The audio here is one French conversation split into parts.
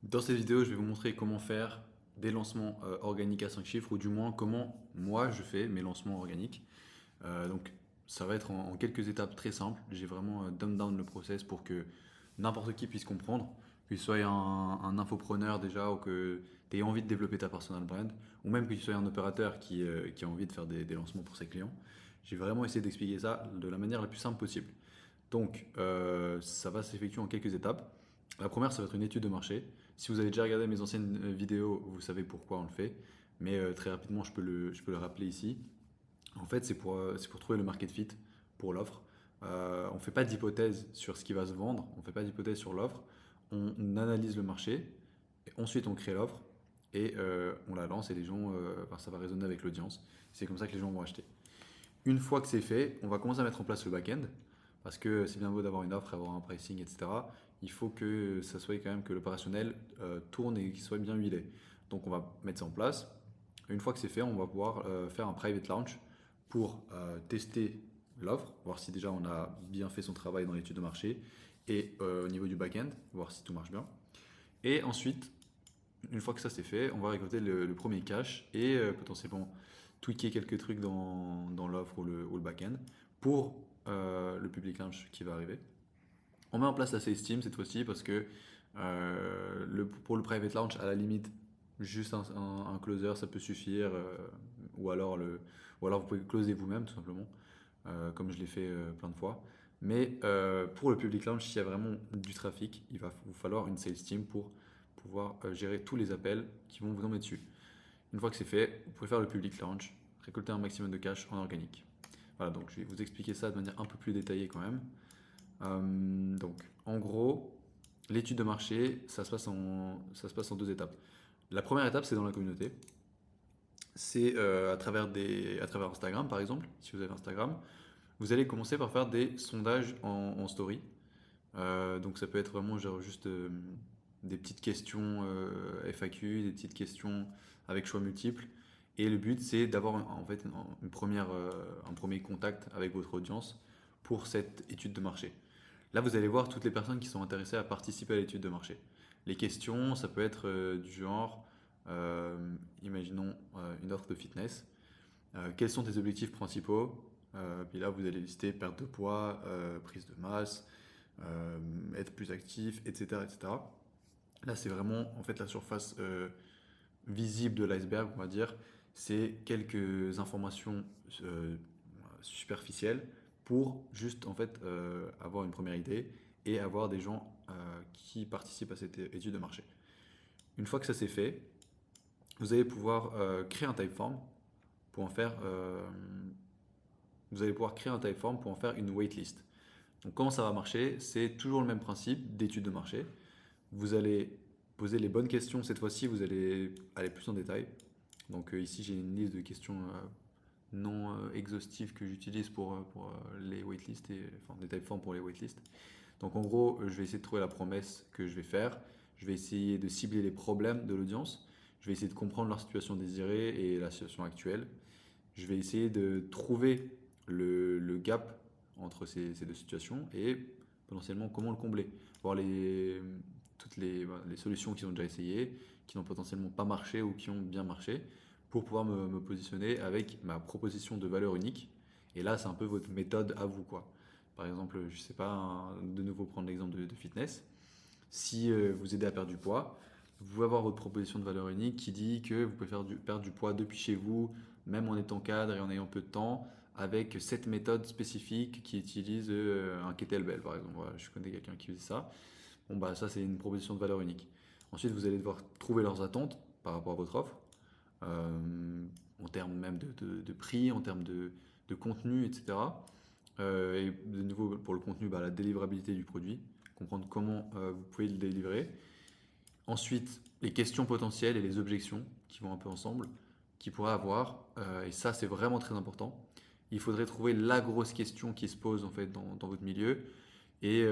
Dans cette vidéo, je vais vous montrer comment faire des lancements organiques à 5 chiffres, ou du moins comment moi je fais mes lancements organiques. Donc ça va être en quelques étapes très simples. J'ai vraiment dumb down le process pour que n'importe qui puisse comprendre, que tu sois un infopreneur déjà, ou que tu aies envie de développer ta personal brand, ou même que tu sois un opérateur qui a envie de faire des lancements pour ses clients. J'ai vraiment essayé d'expliquer ça de la manière la plus simple possible. Donc, ça va s'effectuer en quelques étapes. La première, ça va être une étude de marché. Si vous avez déjà regardé mes anciennes vidéos, vous savez pourquoi on le fait. Mais très rapidement, je peux le rappeler ici. En fait, c'est pour trouver le market fit pour l'offre. On ne fait pas d'hypothèse sur ce qui va se vendre, on ne fait pas d'hypothèse sur l'offre. On analyse le marché, et ensuite on crée l'offre et on la lance et les gens, enfin, ça va résonner avec l'audience. C'est comme ça que les gens vont acheter. Une fois que c'est fait, on va commencer à mettre en place le back-end. Parce que c'est bien beau d'avoir une offre, avoir un pricing, etc. Il faut que ça soit quand même que l'opérationnel tourne et qu'il soit bien huilé. Donc on va mettre ça en place. Une fois que c'est fait, on va pouvoir faire un private launch pour tester l'offre, voir si déjà on a bien fait son travail dans l'étude de marché et au niveau du back-end, voir si tout marche bien. Et ensuite, une fois que ça c'est fait, on va récolter le premier cash et potentiellement tweaker quelques trucs dans l'offre ou le back-end pour le public launch qui va arriver. On met en place la sales team cette fois-ci parce que pour le private launch, à la limite, juste un closer ça peut suffire, ou, alors ou alors vous pouvez closer vous-même tout simplement, comme je l'ai fait plein de fois. Mais pour le public launch, s'il y a vraiment du trafic, il va vous falloir une sales team pour pouvoir gérer tous les appels qui vont vous tomber dessus. Une fois que c'est fait, vous pouvez faire le public launch, récolter un maximum de cash en organique. Voilà, donc je vais vous expliquer ça de manière un peu plus détaillée quand même. Donc, en gros, l'étude de marché, ça se passe en deux étapes. La première étape, c'est dans la communauté. C'est à travers Instagram, par exemple. Si vous avez Instagram, vous allez commencer par faire des sondages en story. Donc, ça peut être vraiment genre juste des petites questions FAQ, des petites questions avec choix multiples. Et le but, c'est d'avoir en fait un premier contact avec votre audience pour cette étude de marché. Là, vous allez voir toutes les personnes qui sont intéressées à participer à l'étude de marché. Les questions, ça peut être du genre, euh, imaginons une offre de fitness. Quels sont tes objectifs principaux? Puis là, vous allez lister perte de poids, prise de masse, être plus actif, etc., etc. Là, c'est vraiment en fait la surface visible de l'iceberg, on va dire. C'est quelques informations euh, superficielles pour juste en fait avoir une première idée et avoir des gens qui participent à cette étude de marché. Une fois que ça c'est fait, vous allez pouvoir créer un typeform pour en faire vous allez pouvoir créer un typeform pour en faire une waitlist. Donc comment ça va marcher? C'est toujours le même principe d'étude de marché. Vous allez poser les bonnes questions. Cette fois-ci, vous allez aller plus en détail. Donc ici, j'ai une liste de questions non exhaustives que j'utilise pour les waitlists et enfin des typeforms pour les waitlists. Donc en gros, je vais essayer de trouver la promesse que je vais faire. Je vais essayer de cibler les problèmes de l'audience. Je vais essayer de comprendre leur situation désirée et la situation actuelle. Je vais essayer de trouver le gap entre ces deux situations et potentiellement comment le combler. Voir toutes les solutions qu'ils ont déjà essayées, qui n'ont potentiellement pas marché ou qui ont bien marché, pour pouvoir me positionner avec ma proposition de valeur unique. Et là, c'est un peu votre méthode à vous, quoi. Par exemple, je sais pas, de nouveau prendre l'exemple de fitness. Si vous aidez à perdre du poids, vous pouvez avoir votre proposition de valeur unique qui dit que vous pouvez perdre du poids depuis chez vous, même en étant cadre et en ayant peu de temps, avec cette méthode spécifique qui utilise un kettlebell, par exemple. Voilà, je connais quelqu'un qui faisait ça. Bon, bah, ça, c'est une proposition de valeur unique. Ensuite, vous allez devoir trouver leurs attentes par rapport à votre offre, en termes même de prix, en termes de contenu, etc. Et de nouveau, pour le contenu, bah, la délivrabilité du produit, comprendre comment vous pouvez le délivrer. Ensuite, les questions potentielles et les objections qui vont un peu ensemble, qui pourraient avoir, et ça c'est vraiment très important. Il faudrait trouver la grosse question qui se pose en fait dans votre milieu et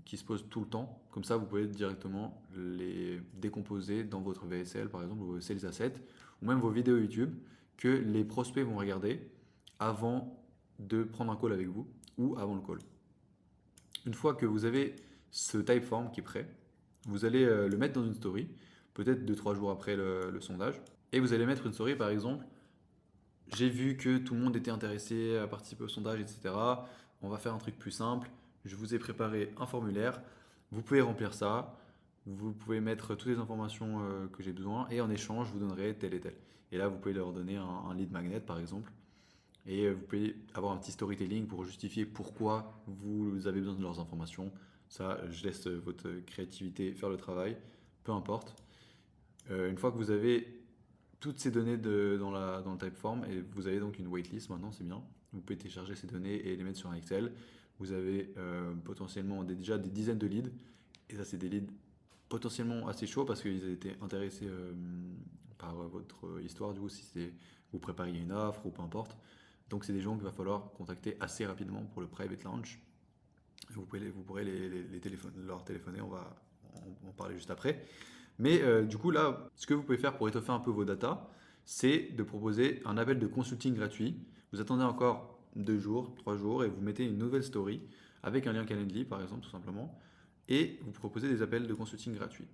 qui se pose tout le temps. Comme ça, vous pouvez directement les décomposer dans votre VSL, par exemple, vos sales assets, ou même vos vidéos YouTube, que les prospects vont regarder avant de prendre un call avec vous ou avant le call. Une fois que vous avez ce typeform qui est prêt, Vous allez le mettre dans une story, peut-être 2 3 jours après le sondage. Et vous allez mettre une story, par exemple, j'ai vu que tout le monde était intéressé à participer au sondage, etc. On va faire un truc plus simple. Je vous ai préparé un formulaire. Vous pouvez remplir ça. Vous pouvez mettre toutes les informations que j'ai besoin. Et en échange, je vous donnerai tel et tel. Et là, vous pouvez leur donner un lead magnet, par exemple. Et vous pouvez avoir un petit storytelling pour justifier pourquoi vous avez besoin de leurs informations. Ça, je laisse votre créativité faire le travail. Peu importe. Une fois que vous avez toutes ces données dans le Typeform et vous avez donc une waitlist maintenant, c'est bien. Vous pouvez télécharger ces données et les mettre sur un Excel. Vous avez potentiellement déjà des dizaines de leads. Et ça, c'est des leads potentiellement assez chauds parce qu'ils étaient intéressés par votre histoire, du coup, si vous prépariez une offre ou peu importe. Donc, c'est des gens qu'il va falloir contacter assez rapidement pour le private launch. Vous pourrez leur téléphoner, on va en parler juste après. Mais du coup, là, ce que vous pouvez faire pour étoffer un peu vos datas, c'est de proposer un appel de consulting gratuit. Vous attendez encore 2 jours, 3 jours et vous mettez une nouvelle story avec un lien Calendly, par exemple, tout simplement, et vous proposez des appels de consulting gratuits.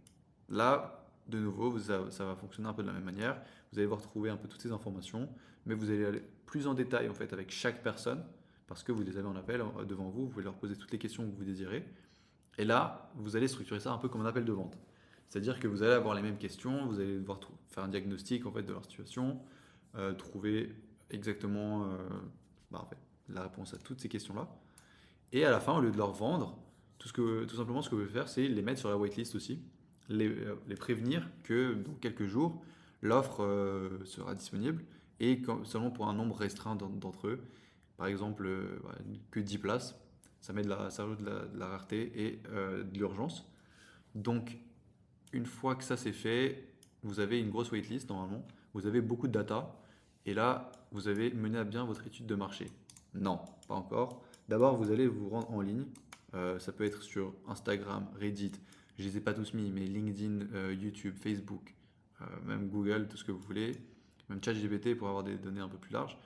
Là, de nouveau, ça va fonctionner un peu de la même manière. Vous allez voir trouver un peu toutes ces informations, mais vous allez aller plus en détail en fait avec chaque personne parce que vous les avez en appel devant vous. Vous pouvez leur poser toutes les questions que vous désirez. Et là, vous allez structurer ça un peu comme un appel de vente. C'est-à-dire que vous allez avoir les mêmes questions, vous allez devoir faire un diagnostic en fait, de leur situation, trouver exactement en fait, la réponse à toutes ces questions-là. Et à la fin, au lieu de leur vendre, tout simplement ce que vous pouvez faire, c'est les mettre sur la waitlist aussi, les prévenir que dans quelques jours, l'offre sera disponible et seulement pour un nombre restreint d'entre eux. Par exemple, que 10 places, ça rajoute de la rareté et de l'urgence. Donc, une fois que ça c'est fait, vous avez une grosse waitlist normalement, vous avez beaucoup de data, et là, vous avez mené à bien votre étude de marché. Non, pas encore. D'abord, vous allez vous rendre en ligne. Ça peut être sur Instagram, Reddit, je ne les ai pas tous mis, mais LinkedIn, YouTube, Facebook, même Google, tout ce que vous voulez, même ChatGPT pour avoir des données un peu plus larges.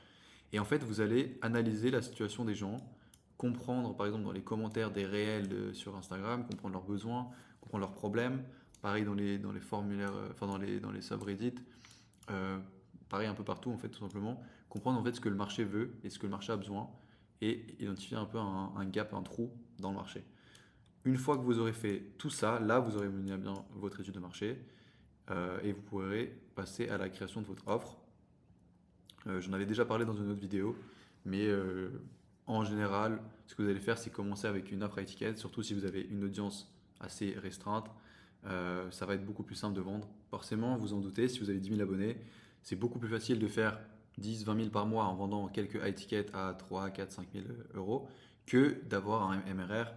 Et en fait, vous allez analyser la situation des gens, comprendre par exemple dans les commentaires des réels sur Instagram, comprendre leurs besoins, comprendre leurs problèmes. Pareil dans les formulaires, enfin dans les subreddits. Euh, Pareil un peu partout en fait, tout simplement. Comprendre en fait ce que le marché veut et ce que le marché a besoin et identifier un peu un gap, un trou dans le marché. Une fois que vous aurez fait tout ça, là vous aurez mené à bien votre étude de marché et vous pourrez passer à la création de votre offre. J'en avais déjà parlé dans une autre vidéo, mais en général, ce que vous allez faire, c'est commencer avec une offre à étiquette, surtout si vous avez une audience assez restreinte. Ça va être beaucoup plus simple de vendre. Forcément, vous en doutez, si vous avez 10 000 abonnés, c'est beaucoup plus facile de faire 10, 20 000 par mois en vendant quelques high tickets à 3, 4, 5 000 euros que d'avoir un MRR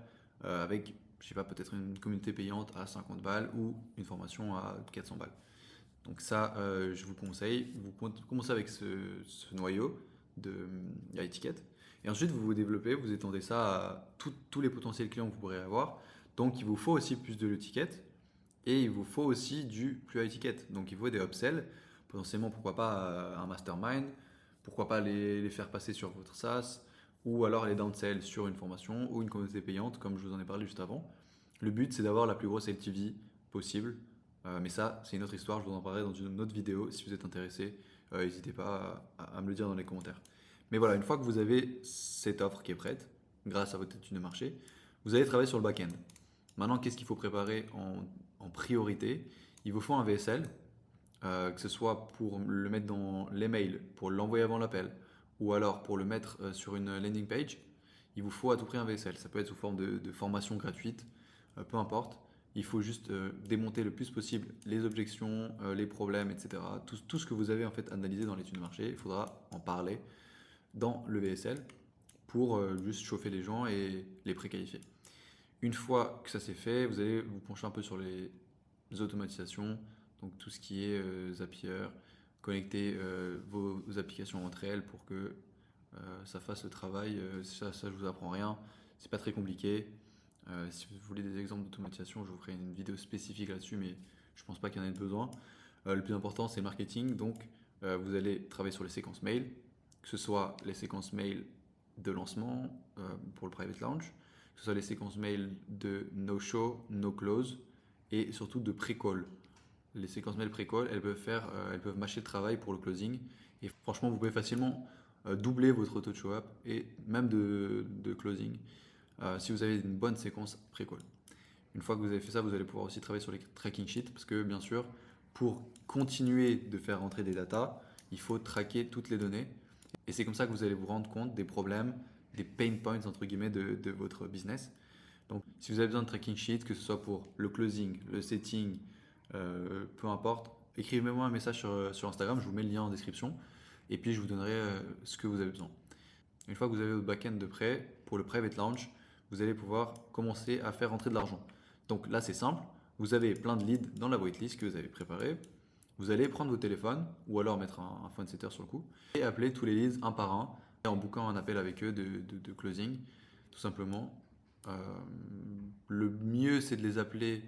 avec, je sais pas, peut-être une communauté payante à 50 balles ou une formation à 400 balles. Donc ça, je vous conseille. Vous commencez avec ce noyau de à étiquette. Et ensuite, vous vous développez, vous étendez ça à tous les potentiels clients que vous pourrez avoir. Donc, il vous faut aussi plus de l'étiquette et il vous faut aussi du plus à étiquette. Donc, il vous faut des upsells. Potentiellement, pourquoi pas un mastermind. Pourquoi pas les faire passer sur votre SaaS ou alors les downsell sur une formation ou une communauté payante, comme je vous en ai parlé juste avant. Le but, c'est d'avoir la plus grosse LTV possible mais ça, c'est une autre histoire, je vous en parlerai dans une autre vidéo. Si vous êtes intéressé, n'hésitez pas à me le dire dans les commentaires. Mais voilà, une fois que vous avez cette offre qui est prête, grâce à votre étude de marché, vous allez travailler sur le back-end. Maintenant, qu'est-ce qu'il faut préparer en priorité? Il vous faut un VSL, que ce soit pour le mettre dans l'email, pour l'envoyer avant l'appel, ou alors pour le mettre sur une landing page. Il vous faut à tout prix un VSL. Ça peut être sous forme de formation gratuite, peu importe. Il faut juste démonter le plus possible les objections, les problèmes, etc. Tout ce que vous avez en fait analysé dans l'étude de marché, il faudra en parler dans le VSL pour juste chauffer les gens et les préqualifier. Une fois que ça c'est fait, vous allez vous pencher un peu sur les automatisations, donc tout ce qui est Zapier, connecter vos applications entre elles pour que ça fasse le travail. Ça, je vous apprends rien, c'est pas très compliqué. Si vous voulez des exemples d'automatisation, je vous ferai une vidéo spécifique là-dessus, mais je pense pas qu'il y en ait besoin. Le plus important, c'est le marketing. Donc, vous allez travailler sur les séquences mail, que ce soit les séquences mail de lancement pour le private launch, que ce soit les séquences mail de no show, no close, et surtout de pré-call. Les séquences mail pré-call, elles peuvent mâcher le travail pour le closing. Et franchement, vous pouvez facilement doubler votre taux de show-up et même de closing si vous avez une bonne séquence pré-call. Une fois que vous avez fait ça, vous allez pouvoir aussi travailler sur les tracking sheets parce que bien sûr, pour continuer de faire rentrer des datas, il faut traquer toutes les données. Et c'est comme ça que vous allez vous rendre compte des problèmes, des pain points entre guillemets de votre business. Donc, si vous avez besoin de tracking sheet, que ce soit pour le closing, le setting, peu importe, écrivez-moi un message sur Instagram, je vous mets le lien en description et puis je vous donnerai ce que vous avez besoin. Une fois que vous avez votre backend de prêt, pour le private launch, vous allez pouvoir commencer à faire rentrer de l'argent. Donc là, c'est simple. Vous avez plein de leads dans la waitlist que vous avez préparée. Vous allez prendre vos téléphones ou alors mettre un phone setter sur le coup et appeler tous les leads un par un et en booking un appel avec eux de closing, tout simplement. Euh, le mieux, c'est de les appeler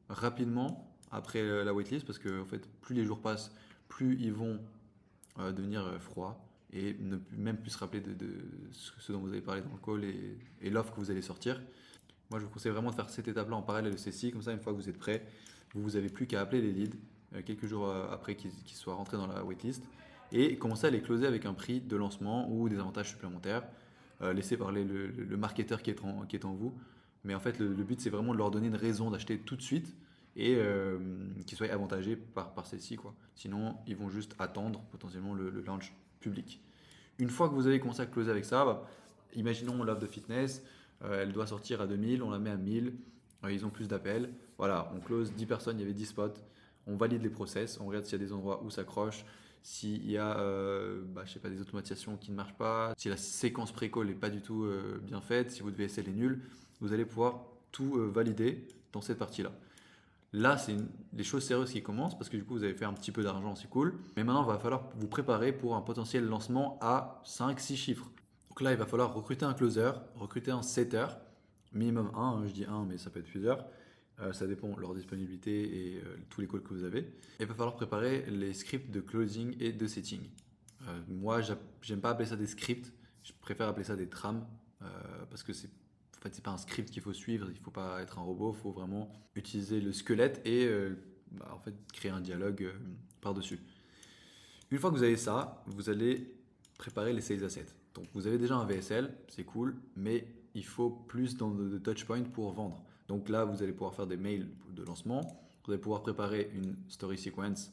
rapidement après la waitlist parce que en fait, plus les jours passent, plus ils vont devenir froids et ne même plus se rappeler de ce dont vous avez parlé dans le call et l'offre que vous allez sortir. Moi, je vous conseille vraiment de faire cette étape-là en parallèle de celle-ci. Comme ça, une fois que vous êtes prêt, vous n'avez plus qu'à appeler les leads quelques jours après qu'ils soient rentrés dans la waitlist et commencer à les closer avec un prix de lancement ou des avantages supplémentaires. Laissez parler le marketeur qui est en vous. Mais en fait, le but, c'est vraiment de leur donner une raison d'acheter tout de suite et qu'ils soient avantagés par celle-ci, quoi. Sinon, ils vont juste attendre potentiellement le launch public. Une fois que vous avez commencé à closer avec ça, bah, imaginons l'offre de fitness, elle doit sortir à 2000, on la met à 1000, ils ont plus d'appels. Voilà, on close 10 personnes, il y avait 10 spots, on valide les process, on regarde s'il y a des endroits où ça croche, s'il y a je sais pas, des automatisations qui ne marchent pas, si la séquence pré-call n'est pas du tout bien faite, si votre VSL est nul, vous allez pouvoir tout valider dans cette partie-là. Là, c'est les choses sérieuses qui commencent parce que du coup, vous avez fait un petit peu d'argent, c'est cool. Mais maintenant, il va falloir vous préparer pour un potentiel lancement à 5-6 chiffres. Donc là, il va falloir recruter un closer, recruter un setter, minimum un, je dis un, mais ça peut être plusieurs. Ça dépend de leur disponibilité et tous les calls que vous avez. Et il va falloir préparer les scripts de closing et de setting. Moi, j'aime pas appeler ça des scripts, je préfère appeler ça des trames parce que c'est pas un script qu'il faut suivre, il faut pas être un robot, il faut vraiment utiliser le squelette et en fait créer un dialogue par-dessus. Une fois que vous avez ça, vous allez préparer les sales assets. Donc vous avez déjà un VSL, c'est cool, mais il faut plus de touchpoints pour vendre. Donc là, vous allez pouvoir faire des mails de lancement, vous allez pouvoir préparer une story sequence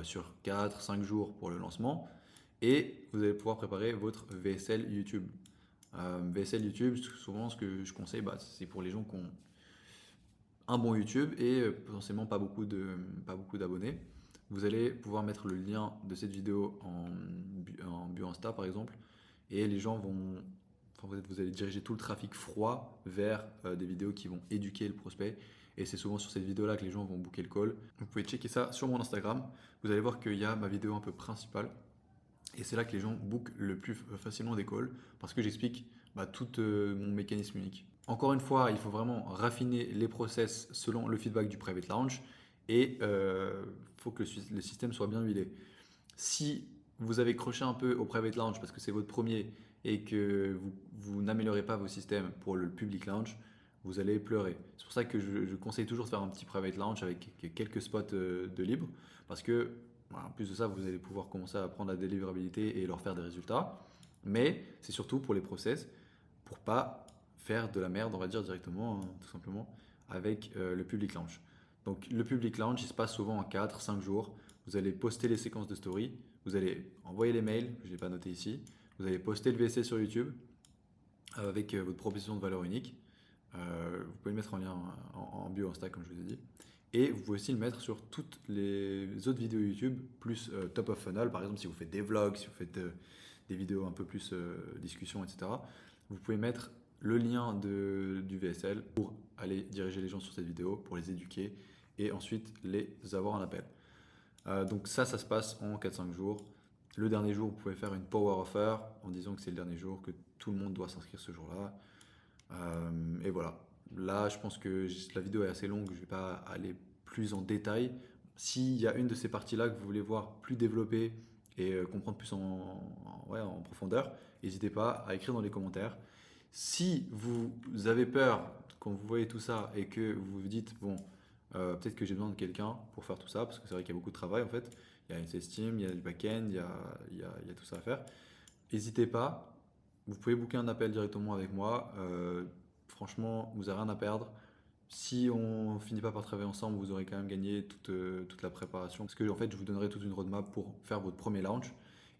sur 4-5 jours pour le lancement, et vous allez pouvoir préparer votre VSL YouTube. VSL YouTube, souvent ce que je conseille, c'est pour les gens qui ont un bon YouTube et potentiellement pas beaucoup d'abonnés. Vous allez pouvoir mettre le lien de cette vidéo en bio Insta par exemple et les gens vont, enfin, vous allez diriger tout le trafic froid vers des vidéos qui vont éduquer le prospect et c'est souvent sur cette vidéo là que les gens vont booker le call. Vous pouvez checker ça sur mon Instagram, vous allez voir qu'il y a ma vidéo un peu principale et c'est là que les gens bookent le plus facilement des calls parce que j'explique tout mon mécanisme unique. Encore une fois, il faut vraiment raffiner les process selon le feedback du private launch et il faut que le système soit bien huilé. Si vous avez croché un peu au private launch parce que c'est votre premier et que vous n'améliorez pas vos systèmes pour le public launch, vous allez pleurer. C'est pour ça que je conseille toujours de faire un petit private launch avec quelques spots de libre parce que en plus de ça, vous allez pouvoir commencer à apprendre la délivrabilité et leur faire des résultats. Mais c'est surtout pour les process, pour pas faire de la merde, on va dire directement, hein, tout simplement, avec le public launch. Donc le public launch, il se passe souvent en 4-5 jours. Vous allez poster les séquences de story, vous allez envoyer les mails, je ne l'ai pas noté ici, vous allez poster le VSC sur YouTube avec votre proposition de valeur unique. Vous pouvez le mettre en lien en bio Insta comme je vous ai dit. Et vous pouvez aussi le mettre sur toutes les autres vidéos YouTube, plus top of funnel, par exemple si vous faites des vlogs, si vous faites des vidéos un peu plus discussion, etc. Vous pouvez mettre le lien du VSL pour aller diriger les gens sur cette vidéo, pour les éduquer et ensuite les avoir en appel. Donc ça se passe en 4-5 jours. Le dernier jour, vous pouvez faire une power offer en disant que c'est le dernier jour, que tout le monde doit s'inscrire ce jour-là. Et voilà. Là, je pense que la vidéo est assez longue, je ne vais pas aller plus en détail. S'il y a une de ces parties-là que vous voulez voir plus développée et comprendre plus en profondeur, n'hésitez pas à écrire dans les commentaires. Si vous avez peur quand vous voyez tout ça et que vous vous dites, bon, Peut-être que j'ai besoin de quelqu'un pour faire tout ça, parce que c'est vrai qu'il y a beaucoup de travail en fait. Il y a une sales team, il y a du back-end, il y a tout ça à faire. N'hésitez pas, vous pouvez booker un appel directement avec moi. Franchement, vous n'avez rien à perdre. Si on finit pas par travailler ensemble, vous aurez quand même gagné toute la préparation. Parce que en fait, je vous donnerai toute une roadmap pour faire votre premier launch.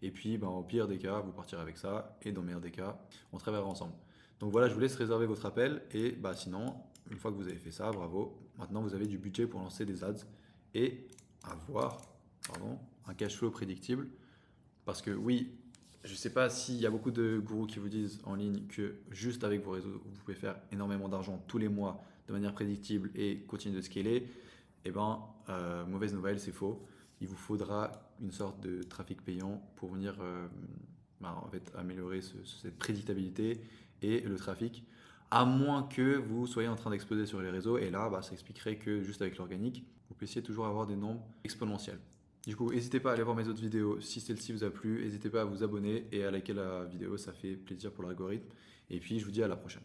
Et puis, ben, au pire des cas, vous partirez avec ça. Et dans le meilleur des cas, on travaillera ensemble. Donc voilà, je vous laisse réserver votre appel. Et bah, sinon, une fois que vous avez fait ça, bravo. Maintenant, vous avez du budget pour lancer des ads et avoir un cash flow prédictible. Parce que oui, je ne sais pas s'il y a beaucoup de gourous qui vous disent en ligne que juste avec vos réseaux, vous pouvez faire énormément d'argent tous les mois de manière prédictible et continuer de scaler. Eh ben, mauvaise nouvelle, c'est faux. Il vous faudra une sorte de trafic payant pour venir en fait, améliorer cette prédictabilité et le trafic, à moins que vous soyez en train d'exploser sur les réseaux. Et là, bah, ça expliquerait que juste avec l'organique, vous puissiez toujours avoir des nombres exponentiels. Du coup, n'hésitez pas à aller voir mes autres vidéos si celle-ci vous a plu. N'hésitez pas à vous abonner et à liker la vidéo, ça fait plaisir pour l'algorithme. Et puis, je vous dis à la prochaine.